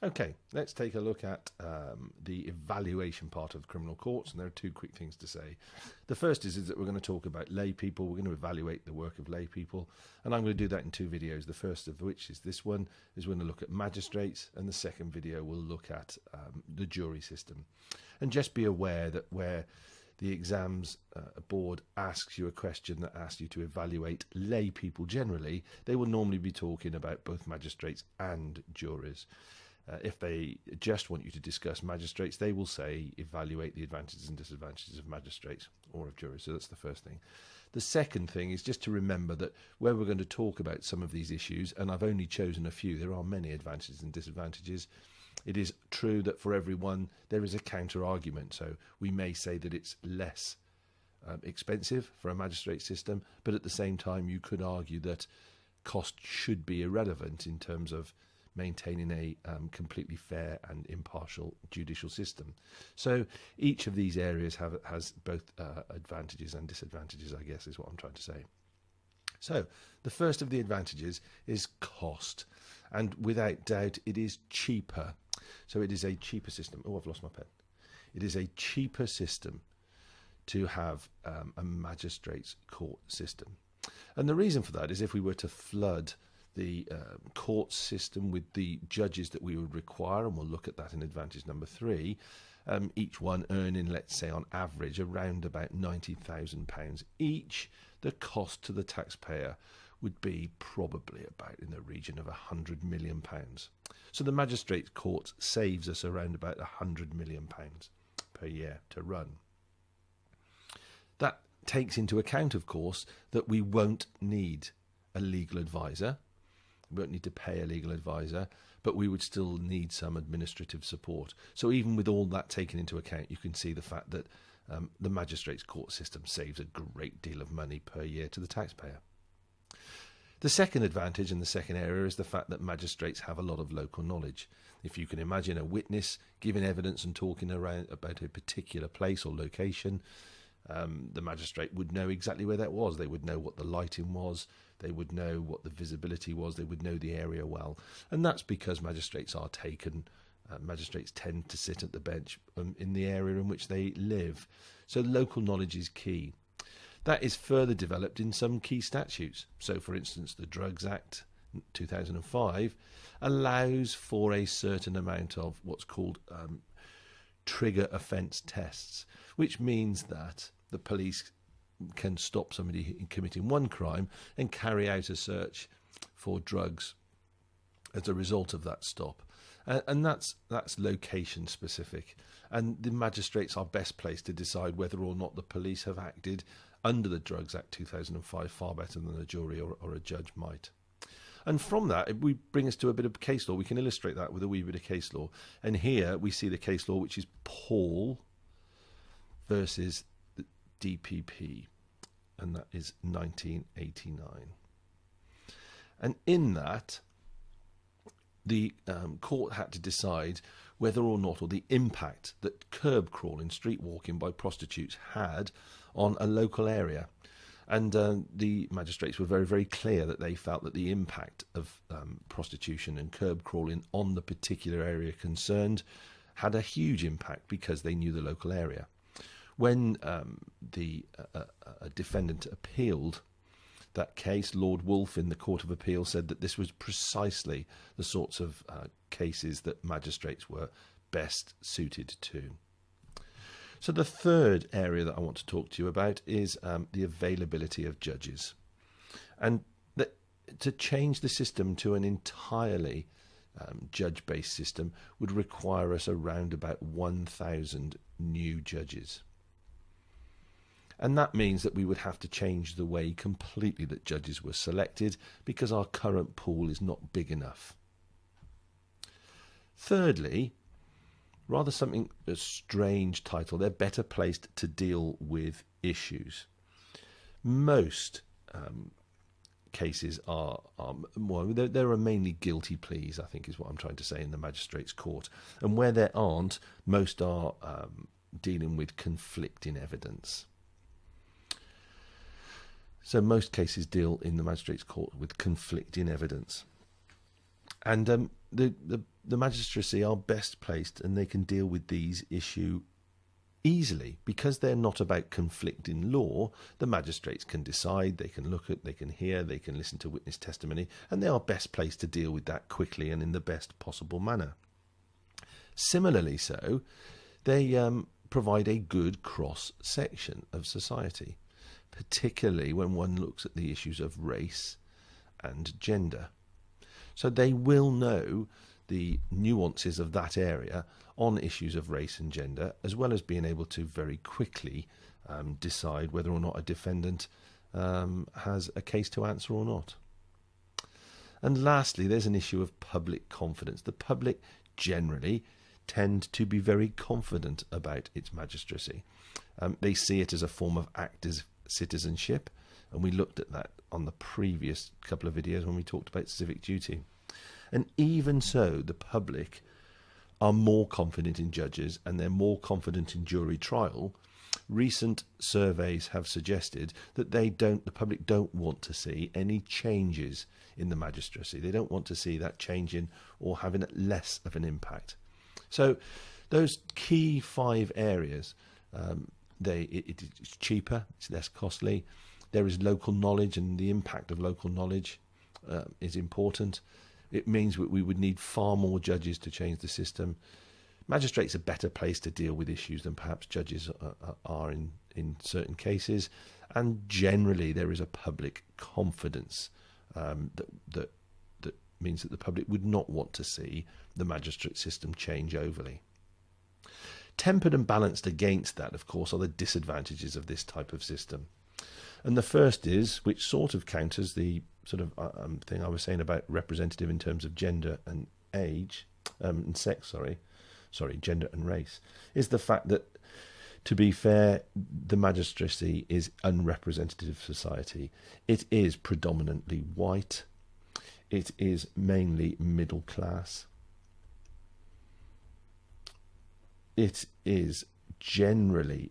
Okay, let's take a look at the evaluation part of criminal courts, and there are two quick things to say. The first is that we're going to talk about lay people. We're going to evaluate the work of lay people, and I'm going to do that in two videos. The first of which is this one, is we're going to look at magistrates, and the second video will look at the jury system. And just be aware that where the exams board asks you a question that asks you to evaluate lay people generally, they will normally be talking about both magistrates and juries. If they just want you to discuss magistrates, they will say evaluate the advantages and disadvantages of magistrates or of juries. So that's the first thing. The second thing is just to remember that where we're going to talk about some of these issues, and I've only chosen a few, there are many advantages and disadvantages. It is true that for everyone there is a counter argument. So we may say that it's less expensive for a magistrate system, but at the same time you could argue that cost should be irrelevant in terms of maintaining a completely fair and impartial judicial system. So each of these areas has both advantages and disadvantages, I guess, is what I'm trying to say. So the first of the advantages is cost, and without doubt it is cheaper. So it is a cheaper system. Oh, I've lost my pen. It is a cheaper system to have a magistrates court system. And the reason for that is if we were to flood the court system with the judges that we would require, and we'll look at that in advantage number 3, each one earning, let's say on average, around about £90,000 each, the cost to the taxpayer would be probably about in the region of £100 million. So the magistrates court saves us around about £100 million per year to run. That takes into account, of course, that we won't need a legal advisor. We won't need to pay a legal advisor, but we would still need some administrative support. So even with all that taken into account, you can see the fact that the magistrates court system saves a great deal of money per year to the taxpayer. The second advantage in the second area is the fact that magistrates have a lot of local knowledge. If you can imagine a witness giving evidence and talking around about a particular place or location, the magistrate would know exactly where that was. They would know what the lighting was, they would know what the visibility was, they would know the area well. And that's because magistrates are taken, magistrates tend to sit at the bench in the area in which they live. So local knowledge is key. That is further developed in some key statutes. So for instance, the Drugs Act 2005 allows for a certain amount of what's called trigger offence tests, which means that the police can stop somebody in committing one crime and carry out a search for drugs as a result of that stop. And that's location specific, and the magistrates are best placed to decide whether or not the police have acted under the Drugs Act 2005 far better than a jury or a judge might. And from that, we bring us to a bit of case law. We can illustrate that with a wee bit of case law. And here we see the case law, which is Paul versus the DPP, and that is 1989. And in that, the court had to decide whether or not, or the impact that curb crawling, street walking by prostitutes had on a local area. And the magistrates were very, very clear that they felt that the impact of prostitution and curb crawling on the particular area concerned had a huge impact because they knew the local area. When the defendant appealed that case, Lord Wolfe in the Court of Appeal said that this was precisely the sorts of cases that magistrates were best suited to. So the third area that I want to talk to you about is the availability of judges. And to change the system to an entirely judge-based system would require us around about 1,000 new judges. And that means that we would have to change the way completely that judges were selected because our current pool is not big enough. Thirdly, rather something a strange title, they're better placed to deal with issues. Most cases are more, there are mainly guilty pleas, I think is what I'm trying to say, in the magistrates court. And where there aren't, most are dealing with conflicting evidence. So most cases deal in the magistrates court with conflicting evidence. And the magistracy are best placed, and they can deal with these issues easily because they're not about conflicting law. The magistrates can decide, they can look at, they can hear, they can listen to witness testimony, and they are best placed to deal with that quickly and in the best possible manner. Similarly, so they provide a good cross section of society, particularly when one looks at the issues of race and gender. So they will know the nuances of that area on issues of race and gender, as well as being able to very quickly decide whether or not a defendant has a case to answer or not. And lastly, there's an issue of public confidence. The public generally tend to be very confident about its magistracy. They see it as a form of active citizenship, and we looked at that on the previous couple of videos when we talked about civic duty. And even so, the public are more confident in judges and they're more confident in jury trial. Recent surveys have suggested that the public don't want to see any changes in the magistracy. They don't want to see that changing or having less of an impact. So those key 5 areas, it's cheaper, it's less costly. There is local knowledge, and the impact of local knowledge is important. It means that we would need far more judges to change the system. Magistrates are better placed to deal with issues than perhaps judges are in certain cases. And generally there is a public confidence that means that the public would not want to see the magistrate system change overly. Tempered and balanced against that, of course, are the disadvantages of this type of system. And the first is, which sort of counters the sort of thing I was saying about representative in terms of gender and age, and sex, gender and race, is the fact that, to be fair, the magistracy is unrepresentative society. It is predominantly white. It is mainly middle class. It is generally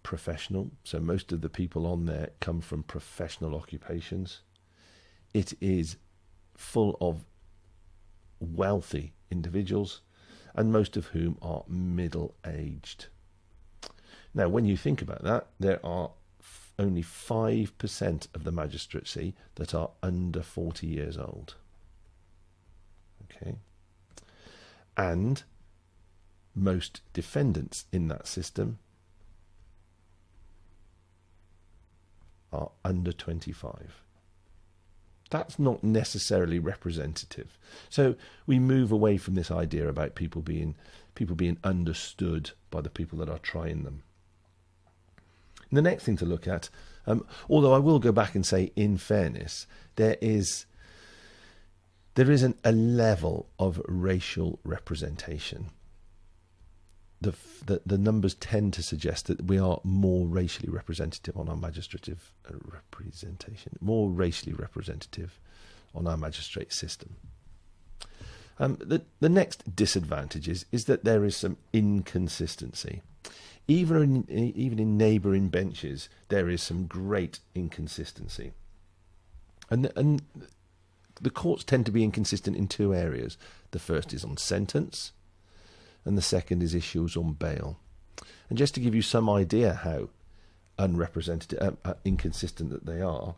professional, so most of the people on there come from professional occupations. It is full of wealthy individuals, and most of whom are middle-aged. Now, when you think about that, there are only 5% of the magistracy that are under 40 years old. Okay, and most defendants in that system are under 25. That's not necessarily representative. So we move away from this idea about people being understood by the people that are trying them. And the next thing to look at, although I will go back and say, in fairness, there is a level of racial representation. The numbers tend to suggest that we are more racially representative on our magistrative representation, more racially representative on our magistrate system. The next disadvantage is that there is some inconsistency. Even in neighbouring benches, there is some great inconsistency. And the courts tend to be inconsistent in 2 areas. The first is on sentence, and the second is issues on bail. And just to give you some idea how unrepresentative, inconsistent that they are,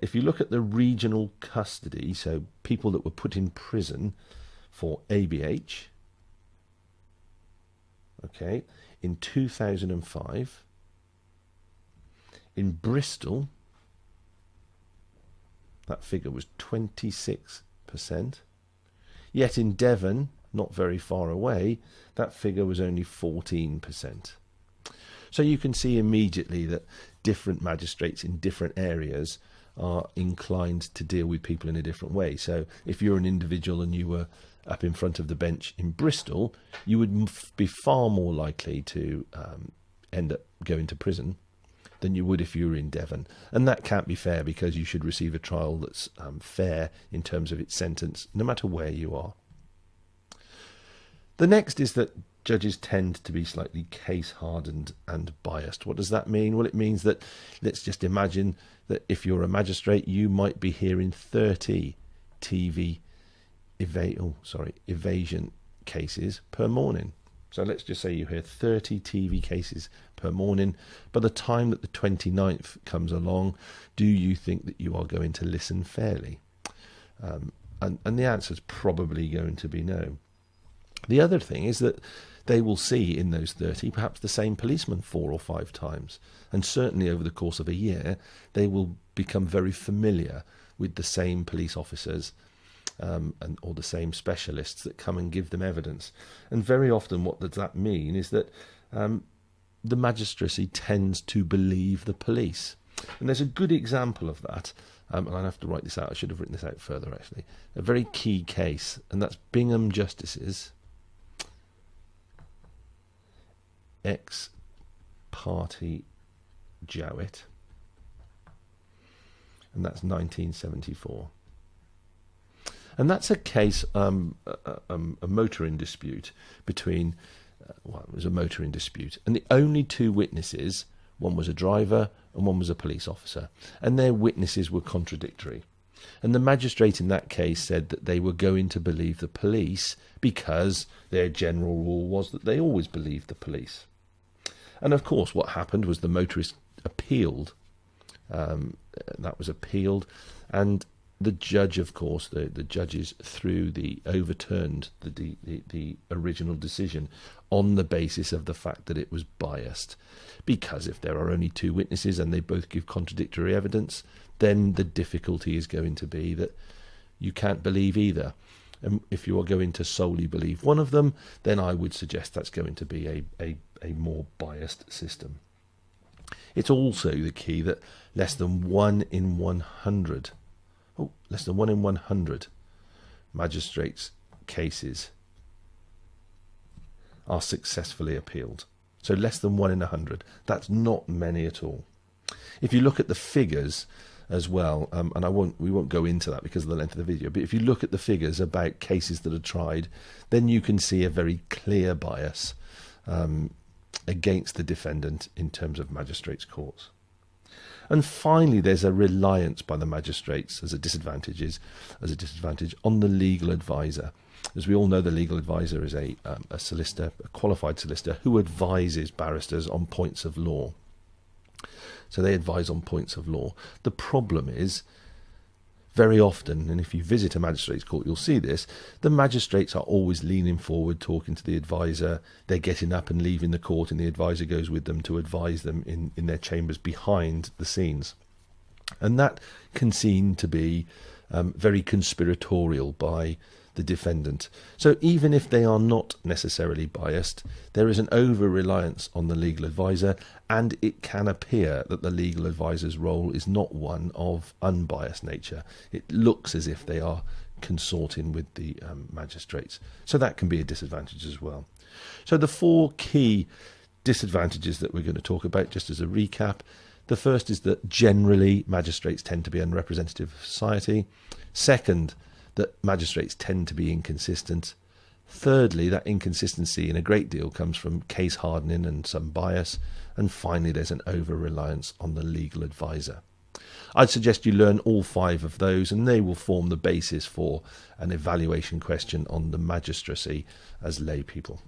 if you look at the regional custody, so people that were put in prison for ABH, okay, in 2005, in Bristol, that figure was 26%. Yet in Devon, not very far away, that figure was only 14%. So you can see immediately that different magistrates in different areas are inclined to deal with people in a different way. So if you're an individual and you were up in front of the bench in Bristol, you would be far more likely to end up going to prison than you would if you were in Devon. And that can't be fair, because you should receive a trial that's fair in terms of its sentence, no matter where you are. The next is that judges tend to be slightly case-hardened and biased. What does that mean? Well, it means that, let's just imagine that if you're a magistrate, you might be hearing 30 TV evasion cases per morning. So let's just say you hear 30 TV cases per morning. By the time that the 29th comes along, do you think that you are going to listen fairly? And the answer is probably going to be no. The other thing is that they will see in those 30 perhaps the same policeman 4 or 5 times. And certainly over the course of a year, they will become very familiar with the same police officers or the same specialists that come and give them evidence. And very often what does that mean is that the magistracy tends to believe the police. And there's a good example of that. And I have to write this out. I should have written this out further, actually. A very key case, and that's Bingham Justices ex parte Jowett, and that's 1974. And that's a case, a motoring dispute between, it was a motoring dispute, and the only 2 witnesses, one was a driver and one was a police officer, and their witnesses were contradictory. And the magistrate in that case said that they were going to believe the police because their general rule was that they always believed the police. And of course what happened was the motorist appealed. That was appealed, and the judge, of course, the judges overturned the original decision on the basis of the fact that it was biased. Because if there are only 2 witnesses and they both give contradictory evidence, then the difficulty is going to be that you can't believe either. And if you are going to solely believe one of them, then I would suggest that's going to be a more biased system. It's also the key that less than 1 in 100 magistrates' cases are successfully appealed. So less than 1 in 100. That's not many at all. If you look at the figures as well, and we won't go into that because of the length of the video, but if you look at the figures about cases that are tried, then you can see a very clear bias against the defendant in terms of magistrates' courts. And finally, there's a reliance by the magistrates as a disadvantage on the legal advisor. As we all know, the legal advisor is a solicitor, a qualified solicitor, who advises barristers on points of law. So they advise on points of law. The problem is, very often, and if you visit a magistrate's court, you'll see this, the magistrates are always leaning forward, talking to the advisor. They're getting up and leaving the court, and the advisor goes with them to advise them in their chambers behind the scenes. And that can seem to be very conspiratorial by the defendant. So even if they are not necessarily biased, there is an over-reliance on the legal advisor, and it can appear that the legal advisor's role is not one of unbiased nature. It looks as if they are consorting with the magistrates. So that can be a disadvantage as well. So the 4 key disadvantages that we're going to talk about, just as a recap. The first is that generally magistrates tend to be unrepresentative of society. Second, that magistrates tend to be inconsistent. Thirdly, that inconsistency in a great deal comes from case hardening and some bias. And finally, there's an over-reliance on the legal advisor. I'd suggest you learn all 5 of those, and they will form the basis for an evaluation question on the magistracy as lay people.